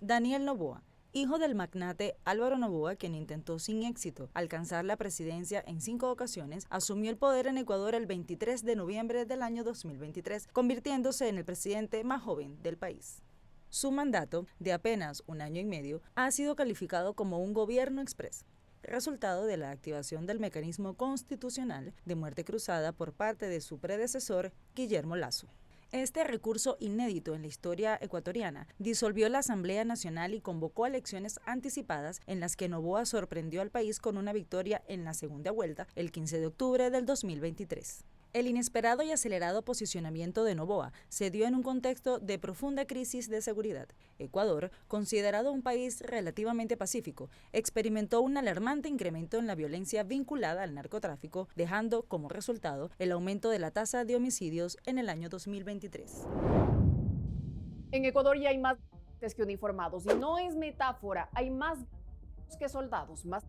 Daniel Noboa, hijo del magnate Álvaro Noboa, quien intentó sin éxito alcanzar la presidencia en 5 ocasiones, asumió el poder en Ecuador el 23 de noviembre del año 2023, convirtiéndose en el presidente más joven del país. Su mandato, de apenas 1 año y medio, ha sido calificado como un gobierno exprés, resultado de la activación del mecanismo constitucional de muerte cruzada por parte de su predecesor, Guillermo Lasso. Este recurso inédito en la historia ecuatoriana disolvió la Asamblea Nacional y convocó a elecciones anticipadas en las que Noboa sorprendió al país con una victoria en la segunda vuelta el 15 de octubre del 2023. El inesperado y acelerado posicionamiento de Noboa se dio en un contexto de profunda crisis de seguridad. Ecuador, considerado un país relativamente pacífico, experimentó un alarmante incremento en la violencia vinculada al narcotráfico, dejando como resultado el aumento de la tasa de homicidios en el año 2023. En Ecuador ya hay más que uniformados, y no es metáfora, hay más que soldados, más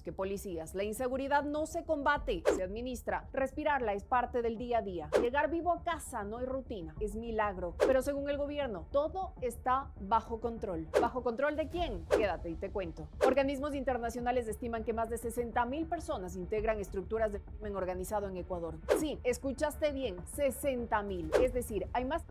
que policías. La inseguridad no se combate, se administra. Respirarla es parte del día a día. Llegar vivo a casa no es rutina, es milagro. Pero según el gobierno, todo está bajo control. ¿Bajo control de quién? Quédate y te cuento. Organismos internacionales estiman que más de 60,000 personas integran estructuras de crimen organizado en Ecuador. Sí, escuchaste bien, 60,000. Es decir, hay más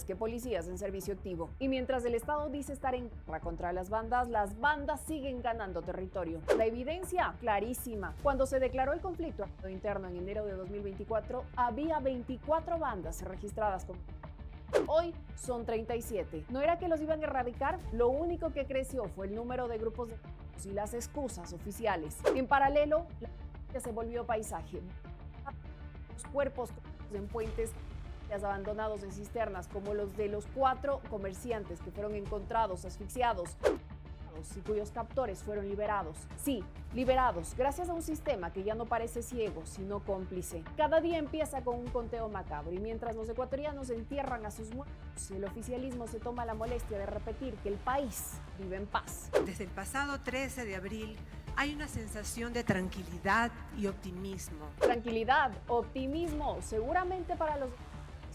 que policías en servicio activo. Y mientras el Estado dice estar en guerra contra las bandas siguen ganando territorio. La evidencia clarísima. Cuando se declaró el conflicto interno en enero de 2024, había 24 bandas registradas como... Hoy son 37. ¿No era que los iban a erradicar? Lo único que creció fue el número de grupos de y las excusas oficiales. En paralelo, la violencia se volvió paisaje. Los cuerpos en puentes abandonados en cisternas, como los de los 4 comerciantes que fueron encontrados asfixiados y cuyos captores fueron liberados. Sí, liberados, gracias a un sistema que ya no parece ciego, sino cómplice. Cada día empieza con un conteo macabro, y mientras los ecuatorianos entierran a sus muertos, el oficialismo se toma la molestia de repetir que el país vive en paz. Desde el pasado 13 de abril, hay una sensación de tranquilidad y optimismo. Tranquilidad, optimismo, seguramente para los...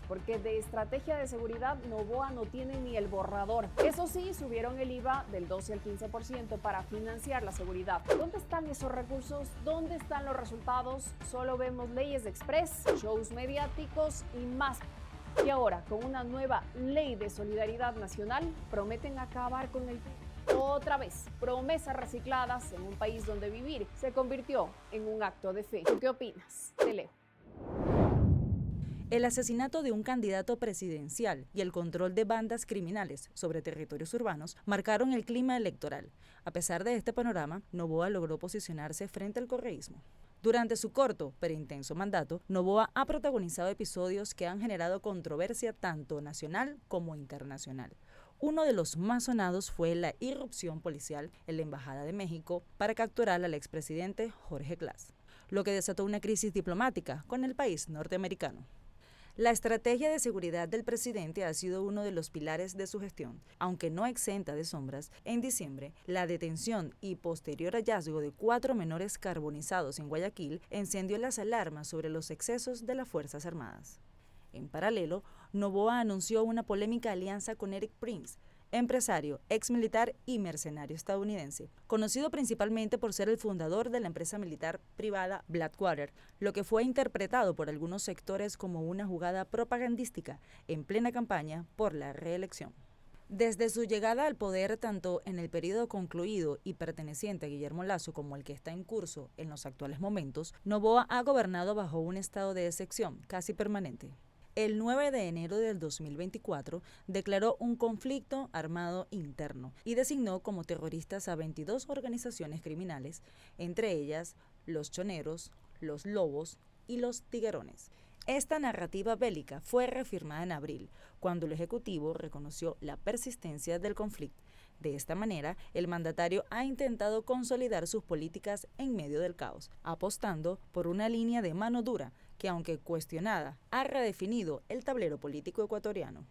porque de estrategia de seguridad Noboa no tiene ni el borrador. Eso sí, subieron el IVA del 12 al 15% para financiar la seguridad. ¿Dónde están esos recursos? ¿Dónde están los resultados? Solo vemos leyes de express, shows mediáticos y más. Y ahora, con una nueva ley de solidaridad nacional, prometen acabar con el... Otra vez, promesas recicladas en un país donde vivir se convirtió en un acto de fe. ¿Tú qué opinas? Te leo. El asesinato de un candidato presidencial y el control de bandas criminales sobre territorios urbanos marcaron el clima electoral. A pesar de este panorama, Noboa logró posicionarse frente al correísmo. Durante su corto pero intenso mandato, Noboa ha protagonizado episodios que han generado controversia tanto nacional como internacional. Uno de los más sonados fue la irrupción policial en la Embajada de México para capturar al expresidente Jorge Glass, lo que desató una crisis diplomática con el país norteamericano. La estrategia de seguridad del presidente ha sido uno de los pilares de su gestión, aunque no exenta de sombras. En diciembre, la detención y posterior hallazgo de 4 menores carbonizados en Guayaquil encendió las alarmas sobre los excesos de las Fuerzas Armadas. En paralelo, Noboa anunció una polémica alianza con Erik Prince, empresario, exmilitar y mercenario estadounidense, conocido principalmente por ser el fundador de la empresa militar privada Blackwater, lo que fue interpretado por algunos sectores como una jugada propagandística en plena campaña por la reelección. Desde su llegada al poder, tanto en el periodo concluido y perteneciente a Guillermo Lasso como el que está en curso en los actuales momentos, Noboa ha gobernado bajo un estado de excepción casi permanente. El 9 de enero del 2024 declaró un conflicto armado interno y designó como terroristas a 22 organizaciones criminales, entre ellas los choneros, los lobos y los tiguerones. Esta narrativa bélica fue reafirmada en abril, cuando el Ejecutivo reconoció la persistencia del conflicto. De esta manera, el mandatario ha intentado consolidar sus políticas en medio del caos, apostando por una línea de mano dura que, aunque cuestionada, ha redefinido el tablero político ecuatoriano.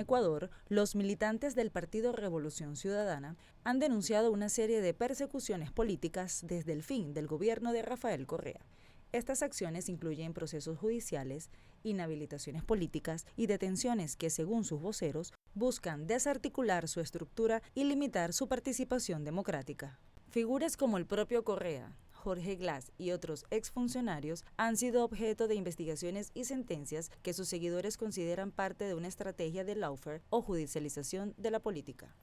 Ecuador, los militantes del Partido Revolución Ciudadana han denunciado una serie de persecuciones políticas desde el fin del gobierno de Rafael Correa. Estas acciones incluyen procesos judiciales, inhabilitaciones políticas y detenciones que, según sus voceros, buscan desarticular su estructura y limitar su participación democrática. Figuras como el propio Correa, Jorge Glass y otros exfuncionarios han sido objeto de investigaciones y sentencias que sus seguidores consideran parte de una estrategia de lawfare o judicialización de la política.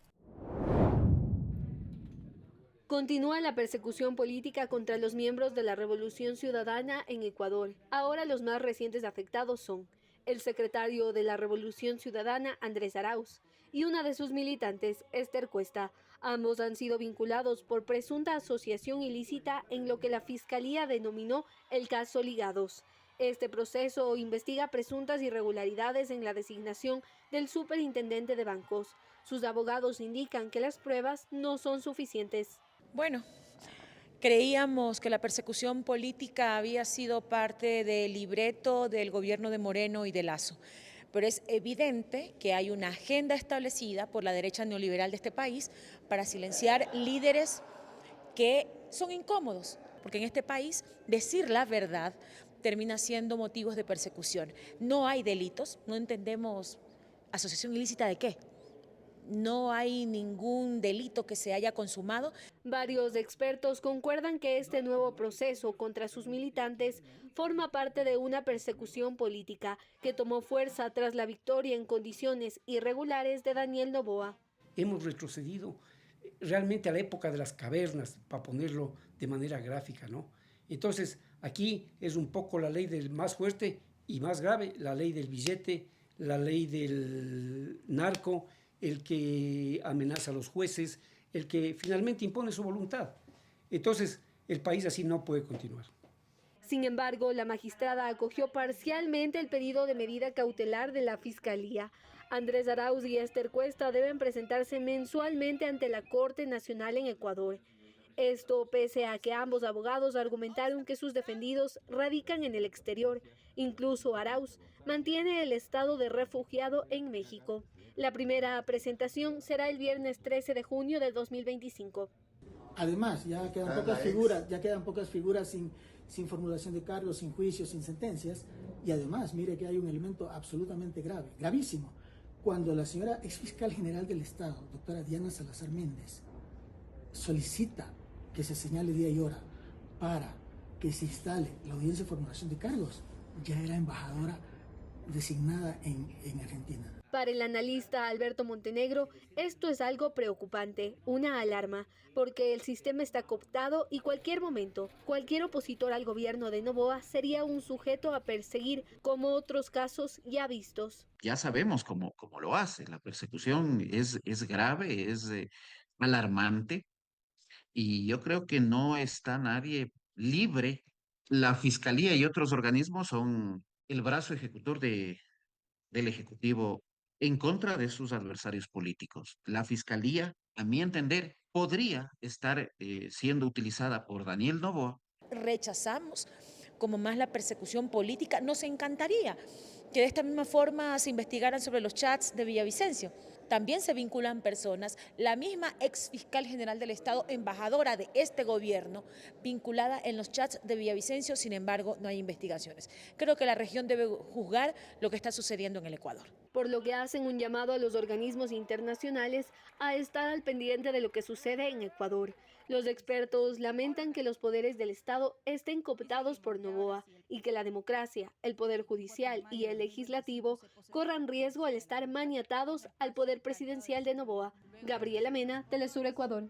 Continúa la persecución política contra los miembros de la Revolución Ciudadana en Ecuador. Ahora los más recientes afectados son el secretario de la Revolución Ciudadana, Andrés Arauz, y una de sus militantes, Esther Cuesta. Ambos han sido vinculados por presunta asociación ilícita en lo que la Fiscalía denominó el caso Ligados. Este proceso investiga presuntas irregularidades en la designación del superintendente de bancos. Sus abogados indican que las pruebas no son suficientes. Bueno, creíamos que la persecución política había sido parte del libreto del gobierno de Moreno y de Lasso, pero es evidente que hay una agenda establecida por la derecha neoliberal de este país para silenciar líderes que son incómodos, porque en este país decir la verdad termina siendo motivos de persecución. No hay delitos, no entendemos asociación ilícita de qué. No hay ningún delito que se haya consumado. Varios expertos concuerdan que este nuevo proceso contra sus militantes forma parte de una persecución política que tomó fuerza tras la victoria en condiciones irregulares de Daniel Noboa. Hemos retrocedido realmente a la época de las cavernas, para ponerlo de manera gráfica, ¿no? Entonces, aquí es un poco la ley del más fuerte y más grave, la ley del billete, la ley del narco, el que amenaza a los jueces, el que finalmente impone su voluntad. Entonces, el país así no puede continuar. Sin embargo, la magistrada acogió parcialmente el pedido de medida cautelar de la Fiscalía. Andrés Arauz y Esther Cuesta deben presentarse mensualmente ante la Corte Nacional en Ecuador. Esto pese a que ambos abogados argumentaron que sus defendidos radican en el exterior. Incluso Arauz mantiene el estado de refugiado en México. La primera presentación será el viernes 13 de junio de 2025. Además, ya quedan pocas figuras sin formulación de cargos, sin juicios, sin sentencias. Y además, mire que hay un elemento absolutamente grave, gravísimo. Cuando la señora exfiscal general del Estado, doctora Diana Salazar Méndez, solicita que se señale día y hora para que se instale la audiencia de formulación de cargos, ya era embajadora designada en Argentina. Para el analista Alberto Montenegro, esto es algo preocupante, una alarma, porque el sistema está cooptado y cualquier momento, cualquier opositor al gobierno de Noboa sería un sujeto a perseguir, como otros casos ya vistos. Ya sabemos cómo lo hace, la persecución es grave, es alarmante, y yo creo que no está nadie libre. La Fiscalía y otros organismos son el brazo ejecutor del Ejecutivo en contra de sus adversarios políticos. La Fiscalía, a mi entender, podría estar siendo utilizada por Daniel Noboa. Rechazamos como más la persecución política. Nos encantaría que de esta misma forma se investigaran sobre los chats de Villavicencio. También se vinculan personas, la misma ex fiscal general del Estado, embajadora de este gobierno, vinculada en los chats de Villavicencio, sin embargo, no hay investigaciones. Creo que la región debe juzgar lo que está sucediendo en el Ecuador. Por lo que hacen un llamado a los organismos internacionales a estar al pendiente de lo que sucede en Ecuador. Los expertos lamentan que los poderes del Estado estén cooptados por Noboa y que la democracia, el poder judicial y el legislativo corran riesgo al estar maniatados al poder presidencial de Noboa. Gabriela Mena, Telesur Ecuador.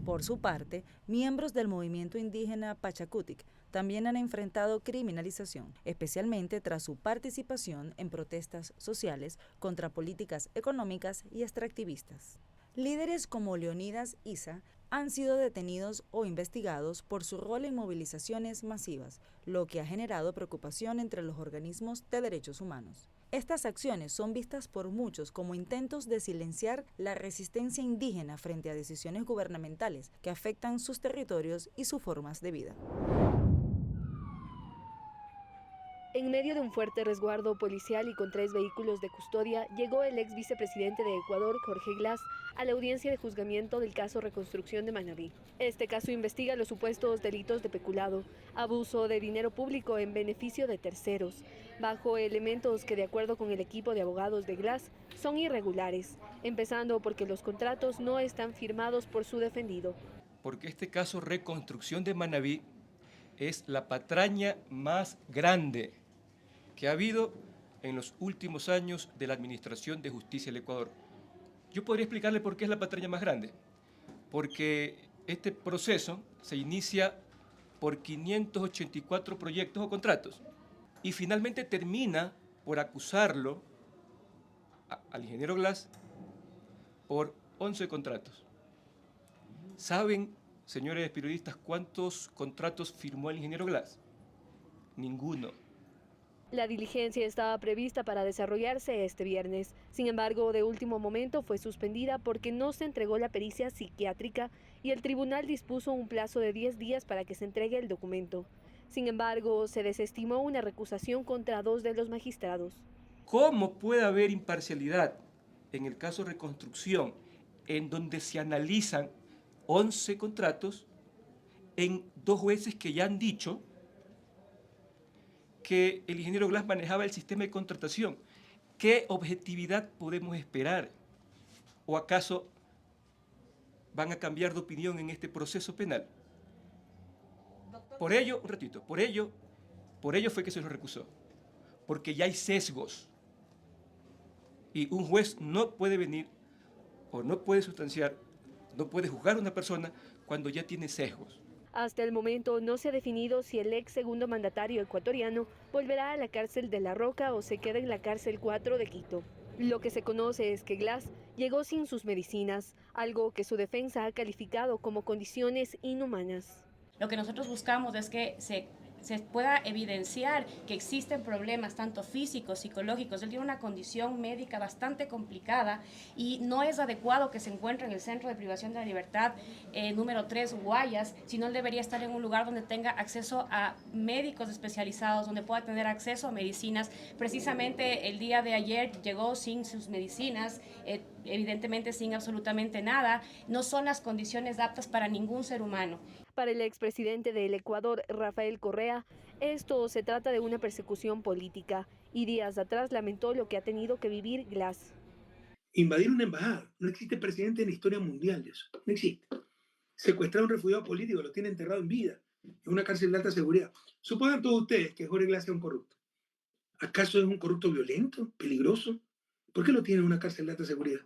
Por su parte, miembros del movimiento indígena Pachacutic también han enfrentado criminalización, especialmente tras su participación en protestas sociales contra políticas económicas y extractivistas. Líderes como Leonidas Issa han sido detenidos o investigados por su rol en movilizaciones masivas, lo que ha generado preocupación entre los organismos de derechos humanos. Estas acciones son vistas por muchos como intentos de silenciar la resistencia indígena frente a decisiones gubernamentales que afectan sus territorios y sus formas de vida. En medio de un fuerte resguardo policial y con 3 vehículos de custodia, llegó el ex vicepresidente de Ecuador, Jorge Glass, a la audiencia de juzgamiento del caso Reconstrucción de Manabí. Este caso investiga los supuestos delitos de peculado, abuso de dinero público en beneficio de terceros, bajo elementos que, de acuerdo con el equipo de abogados de Glass, son irregulares, empezando porque los contratos no están firmados por su defendido. Porque este caso Reconstrucción de Manabí es la patraña más grande que ha habido en los últimos años de la Administración de Justicia del Ecuador. Yo podría explicarle por qué es la patraña más grande. Porque este proceso se inicia por 584 proyectos o contratos y finalmente termina por acusarlo al ingeniero Glass por 11 contratos. ¿Saben, señores periodistas, cuántos contratos firmó el ingeniero Glass? Ninguno. La diligencia estaba prevista para desarrollarse este viernes. Sin embargo, de último momento fue suspendida porque no se entregó la pericia psiquiátrica y el tribunal dispuso un plazo de 10 días para que se entregue el documento. Sin embargo, se desestimó una recusación contra 2 de los magistrados. ¿Cómo puede haber imparcialidad en el caso Reconstrucción, en donde se analizan 11 contratos en 2 jueces que ya han dicho que el ingeniero Glass manejaba el sistema de contratación? ¿Qué objetividad podemos esperar? ¿O acaso van a cambiar de opinión en este proceso penal? Por ello, por ello fue que se lo recusó. Porque ya hay sesgos. Y un juez no puede venir o no puede sustanciar, no puede juzgar a una persona cuando ya tiene sesgos. Hasta el momento no se ha definido si el ex segundo mandatario ecuatoriano volverá a la cárcel de La Roca o se queda en la cárcel 4 de Quito. Lo que se conoce es que Glass llegó sin sus medicinas, algo que su defensa ha calificado como condiciones inhumanas. Lo que nosotros buscamos es que se pueda evidenciar que existen problemas tanto físicos, psicológicos. Él tiene una condición médica bastante complicada y no es adecuado que se encuentre en el Centro de Privación de la Libertad número 3 Guayas, sino él debería estar en un lugar donde tenga acceso a médicos especializados, donde pueda tener acceso a medicinas. Precisamente el día de ayer llegó sin sus medicinas, evidentemente sin absolutamente nada. No son las condiciones aptas para ningún ser humano. Para el expresidente del Ecuador, Rafael Correa, esto se trata de una persecución política y días atrás lamentó lo que ha tenido que vivir Glass. Invadir una embajada. No existe presidente en la historia mundial de eso. No existe. Secuestrar a un refugiado político, lo tiene enterrado en vida, en una cárcel de alta seguridad. Supongan todos ustedes que Jorge Glass sea un corrupto. ¿Acaso es un corrupto violento, peligroso? ¿Por qué lo tiene en una cárcel de alta seguridad?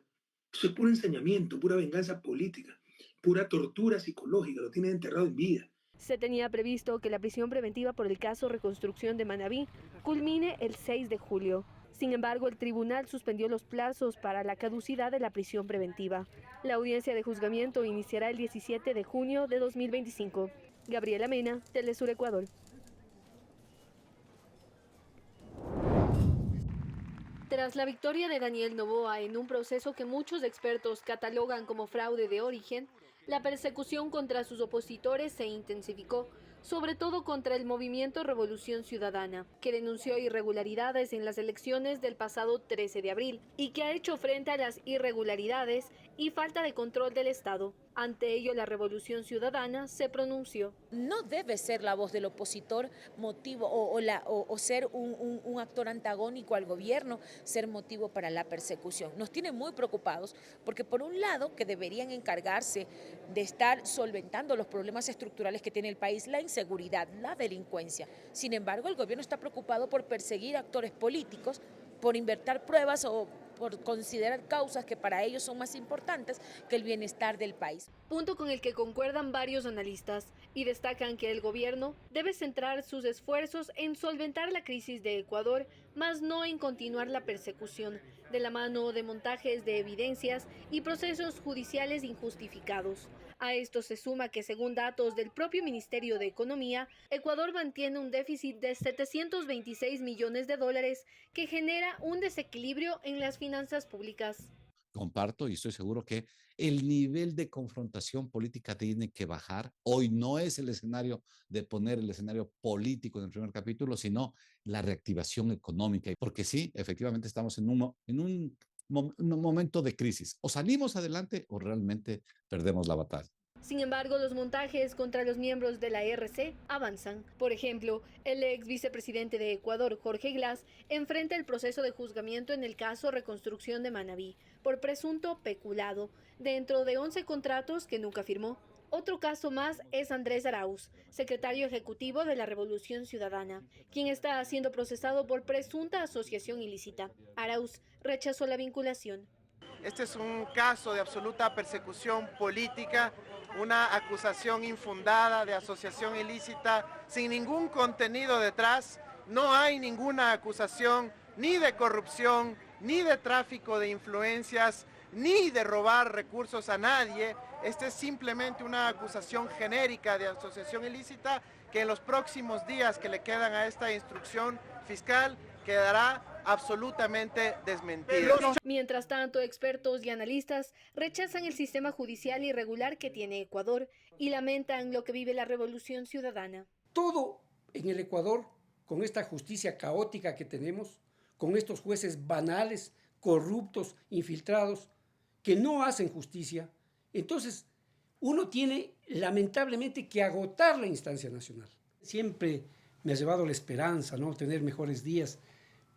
Eso es puro ensañamiento, pura venganza política, pura tortura psicológica, lo tiene enterrado en vida. Se tenía previsto que la prisión preventiva por el caso Reconstrucción de Manabí culmine el 6 de julio. Sin embargo, el tribunal suspendió los plazos para la caducidad de la prisión preventiva. La audiencia de juzgamiento iniciará el 17 de junio de 2025. Gabriela Mena, Telesur Ecuador. Tras la victoria de Daniel Noboa en un proceso que muchos expertos catalogan como fraude de origen, la persecución contra sus opositores se intensificó, sobre todo contra el movimiento Revolución Ciudadana, que denunció irregularidades en las elecciones del pasado 13 de abril y que ha hecho frente a las irregularidades y falta de control del Estado. Ante ello, la Revolución Ciudadana se pronunció. No debe ser la voz del opositor motivo o ser un actor antagónico al gobierno, ser motivo para la persecución. Nos tiene muy preocupados porque por un lado que deberían encargarse de estar solventando los problemas estructurales que tiene el país, la inseguridad, la delincuencia. Sin embargo, el gobierno está preocupado por perseguir actores políticos, por inventar pruebas o por considerar causas que para ellos son más importantes que el bienestar del país. Punto con el que concuerdan varios analistas y destacan que el gobierno debe centrar sus esfuerzos en solventar la crisis de Ecuador, más no en continuar la persecución, de la mano de montajes de evidencias y procesos judiciales injustificados. A esto se suma que, según datos del propio Ministerio de Economía, Ecuador mantiene un déficit de $726 millones que genera un desequilibrio en las finanzas públicas. comparto y estoy seguro que el nivel de confrontación política tiene que bajar. Hoy no es el escenario de poner el escenario político en el primer capítulo, sino la reactivación económica. Porque sí, efectivamente estamos en un momento de crisis. O salimos adelante o realmente perdemos la batalla. Sin embargo, los montajes contra los miembros de la RC avanzan. Por ejemplo, el ex vicepresidente de Ecuador, Jorge Glass, enfrenta el proceso de juzgamiento en el caso Reconstrucción de Manabí por presunto peculado, dentro de 11 contratos que nunca firmó. Otro caso más es Andrés Arauz, secretario ejecutivo de la Revolución Ciudadana, quien está siendo procesado por presunta asociación ilícita. Arauz rechazó la vinculación. Este es un caso de absoluta persecución política, una acusación infundada de asociación ilícita sin ningún contenido detrás. No hay ninguna acusación ni de corrupción, ni de tráfico de influencias, ni de robar recursos a nadie. Este es simplemente una acusación genérica de asociación ilícita que en los próximos días que le quedan a esta instrucción fiscal quedará absolutamente desmentido. Mientras tanto, expertos y analistas rechazan el sistema judicial irregular que tiene Ecuador y lamentan lo que vive la Revolución Ciudadana. Todo en el Ecuador, con esta justicia caótica que tenemos, con estos jueces banales, corruptos, infiltrados, que no hacen justicia, entonces uno tiene lamentablemente que agotar la instancia nacional. Siempre me ha llevado la esperanza, ¿no? Tener mejores días.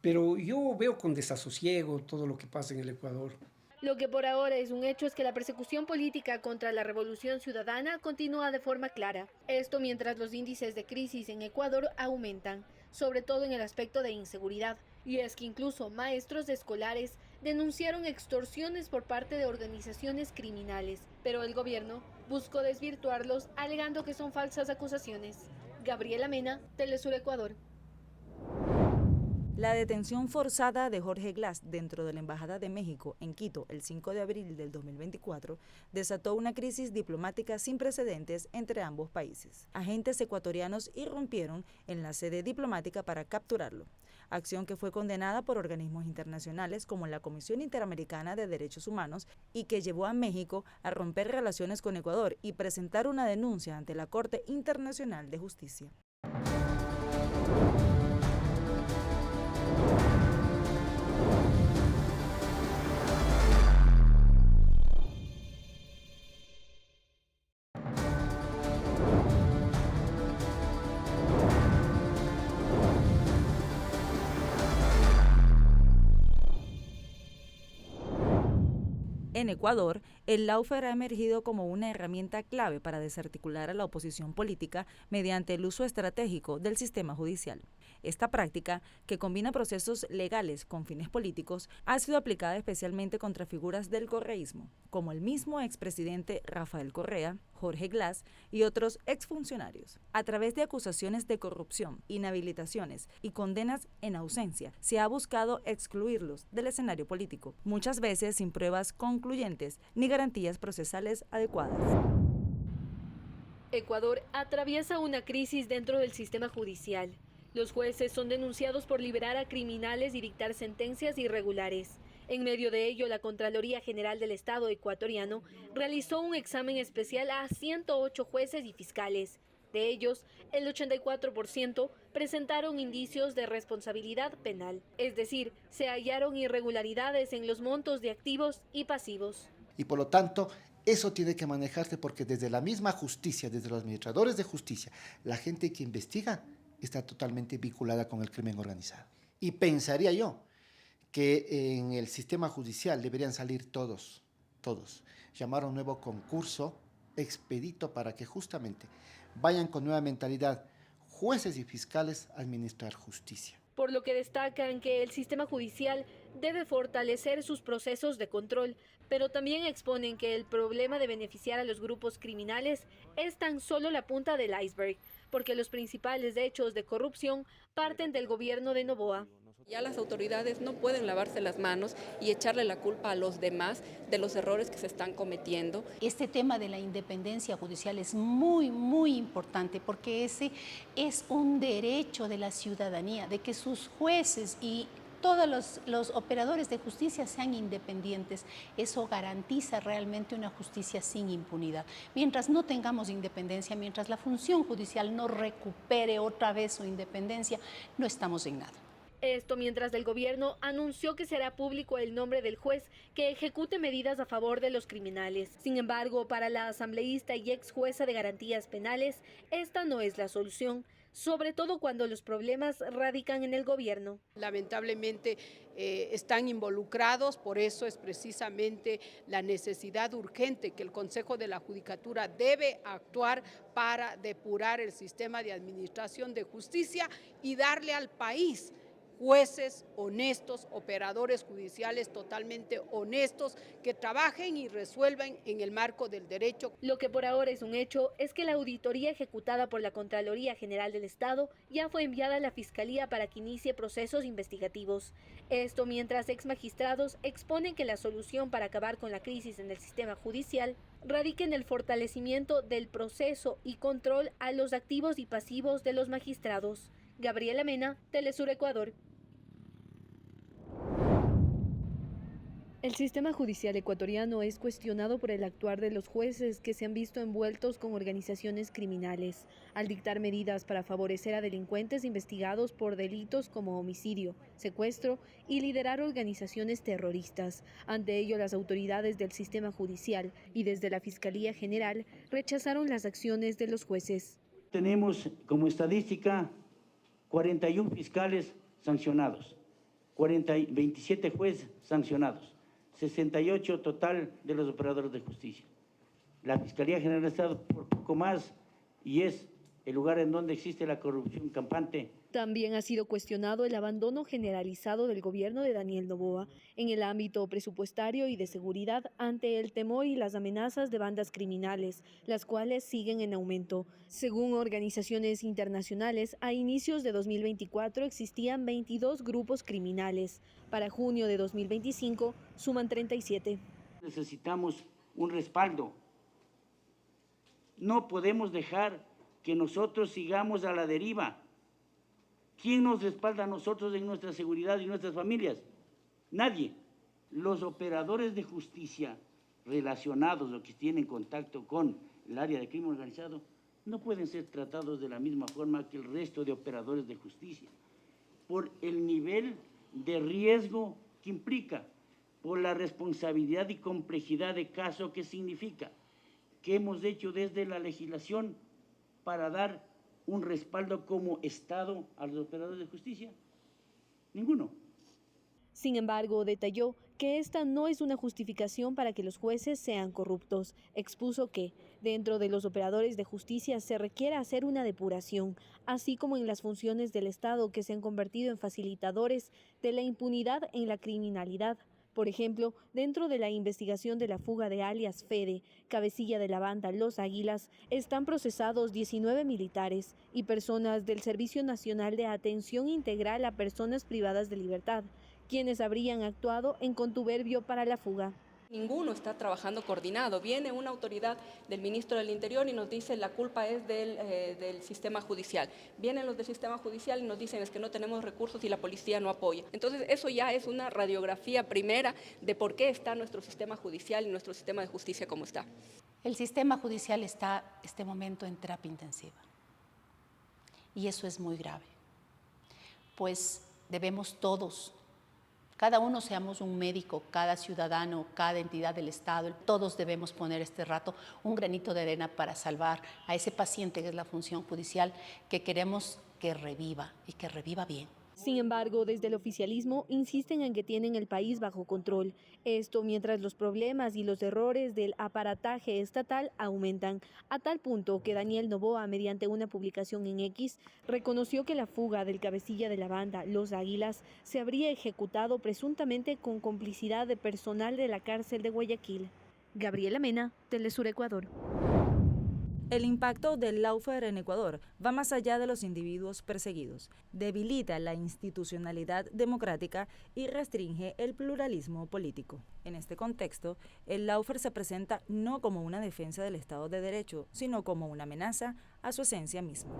Pero yo veo con desasosiego todo lo que pasa en el Ecuador. Lo que por ahora es un hecho es que la persecución política contra la Revolución Ciudadana continúa de forma clara. Esto mientras los índices de crisis en Ecuador aumentan, sobre todo en el aspecto de inseguridad. Y es que incluso maestros de escolares denunciaron extorsiones por parte de organizaciones criminales, pero el gobierno buscó desvirtuarlos alegando que son falsas acusaciones. Gabriela Mena, Telesur Ecuador. La detención forzada de Jorge Glass dentro de la Embajada de México en Quito el 5 de abril del 2024 desató una crisis diplomática sin precedentes entre ambos países. Agentes ecuatorianos irrumpieron en la sede diplomática para capturarlo, acción que fue condenada por organismos internacionales como la Comisión Interamericana de Derechos Humanos y que llevó a México a romper relaciones con Ecuador y presentar una denuncia ante la Corte Internacional de Justicia. En Ecuador, el lawfare ha emergido como una herramienta clave para desarticular a la oposición política mediante el uso estratégico del sistema judicial. Esta práctica, que combina procesos legales con fines políticos, ha sido aplicada especialmente contra figuras del correísmo, como el mismo expresidente Rafael Correa, Jorge Glass y otros exfuncionarios. A través de acusaciones de corrupción, inhabilitaciones y condenas en ausencia, se ha buscado excluirlos del escenario político, muchas veces sin pruebas concluyentes ni garantías procesales adecuadas. Ecuador atraviesa una crisis dentro del sistema judicial. Los jueces son denunciados por liberar a criminales y dictar sentencias irregulares. En medio de ello, la Contraloría General del Estado ecuatoriano realizó un examen especial a 108 jueces y fiscales. De ellos, el 84% presentaron indicios de responsabilidad penal, es decir, se hallaron irregularidades en los montos de activos y pasivos. Y por lo tanto, eso tiene que manejarse porque desde la misma justicia, desde los administradores de justicia, la gente que investiga está totalmente vinculada con el crimen organizado. Y pensaría yo que en el sistema judicial deberían salir todos, llamar a un nuevo concurso expedito para que justamente vayan con nueva mentalidad jueces y fiscales a administrar justicia. Por lo que destacan que el sistema judicial debe fortalecer sus procesos de control, pero también exponen que el problema de beneficiar a los grupos criminales es tan solo la punta del iceberg, porque los principales hechos de corrupción parten del gobierno de Noboa. Ya las autoridades no pueden lavarse las manos y echarle la culpa a los demás de los errores que se están cometiendo. Este tema de la independencia judicial es muy, muy importante porque ese es un derecho de la ciudadanía, de que sus jueces y todos los operadores de justicia sean independientes. Eso garantiza realmente una justicia sin impunidad. Mientras no tengamos independencia, mientras la función judicial no recupere otra vez su independencia, no estamos en nada. Esto mientras el gobierno anunció que será público el nombre del juez que ejecute medidas a favor de los criminales. Sin embargo, para la asambleísta y ex jueza de garantías penales, esta no es la solución, sobre todo cuando los problemas radican en el gobierno. Lamentablemente están involucrados, por eso es precisamente la necesidad urgente que el Consejo de la Judicatura debe actuar para depurar el sistema de administración de justicia y darle al país jueces honestos, operadores judiciales totalmente honestos, que trabajen y resuelvan en el marco del derecho. Lo que por ahora es un hecho es que la auditoría ejecutada por la Contraloría General del Estado ya fue enviada a la Fiscalía para que inicie procesos investigativos. Esto mientras exmagistrados exponen que la solución para acabar con la crisis en el sistema judicial radica en el fortalecimiento del proceso y control a los activos y pasivos de los magistrados. Gabriela Mena, Telesur Ecuador. El sistema judicial ecuatoriano es cuestionado por el actuar de los jueces que se han visto envueltos con organizaciones criminales, al dictar medidas para favorecer a delincuentes investigados por delitos como homicidio, secuestro y liderar organizaciones terroristas. Ante ello, las autoridades del sistema judicial y desde la Fiscalía General rechazaron las acciones de los jueces. Tenemos como estadística 41 fiscales sancionados, 27 jueces sancionados, 68 total de los operadores de justicia. La Fiscalía General del Estado por poco más y es el lugar en donde existe la corrupción campante. También ha sido cuestionado el abandono generalizado del gobierno de Daniel Noboa en el ámbito presupuestario y de seguridad ante el temor y las amenazas de bandas criminales, las cuales siguen en aumento. Según organizaciones internacionales, a inicios de 2024 existían 22 grupos criminales. Para junio de 2025 suman 37. Necesitamos un respaldo. No podemos dejar que nosotros sigamos a la deriva. ¿Quién nos respalda a nosotros en nuestra seguridad y nuestras familias? Nadie. Los operadores de justicia relacionados o que tienen contacto con el área de crimen organizado no pueden ser tratados de la misma forma que el resto de operadores de justicia, por el nivel de riesgo que implica, por la responsabilidad y complejidad de caso que significa. ¿Qué hemos hecho desde la legislación para dar un respaldo como Estado a los operadores de justicia? Ninguno. Sin embargo, detalló que esta no es una justificación para que los jueces sean corruptos. Expuso que, dentro de los operadores de justicia, se requiere hacer una depuración, así como en las funciones del Estado que se han convertido en facilitadores de la impunidad en la criminalidad. Por ejemplo, dentro de la investigación de la fuga de alias Fede, cabecilla de la banda Los Águilas, están procesados 19 militares y personas del Servicio Nacional de Atención Integral a Personas Privadas de Libertad, quienes habrían actuado en contuberbio para la fuga. Ninguno está trabajando coordinado. Viene una autoridad del ministro del Interior y nos dice la culpa es del sistema judicial. Vienen los del sistema judicial y nos dicen es que no tenemos recursos y la policía no apoya. Entonces eso ya es una radiografía primera de por qué está nuestro sistema judicial y nuestro sistema de justicia como está. El sistema judicial está este momento en terapia intensiva y eso es muy grave, pues debemos todos, cada uno seamos un médico, cada ciudadano, cada entidad del Estado, todos debemos poner este rato un granito de arena para salvar a ese paciente que es la función judicial que queremos que reviva y que reviva bien. Sin embargo, desde el oficialismo insisten en que tienen el país bajo control. Esto mientras los problemas y los errores del aparataje estatal aumentan, a tal punto que Daniel Noboa, mediante una publicación en X, reconoció que la fuga del cabecilla de la banda Los Águilas se habría ejecutado presuntamente con complicidad de personal de la cárcel de Guayaquil. Gabriela Mena, Telesur Ecuador. El impacto del lawfare en Ecuador va más allá de los individuos perseguidos, debilita la institucionalidad democrática y restringe el pluralismo político. En este contexto, el lawfare se presenta no como una defensa del Estado de Derecho, sino como una amenaza a su esencia misma.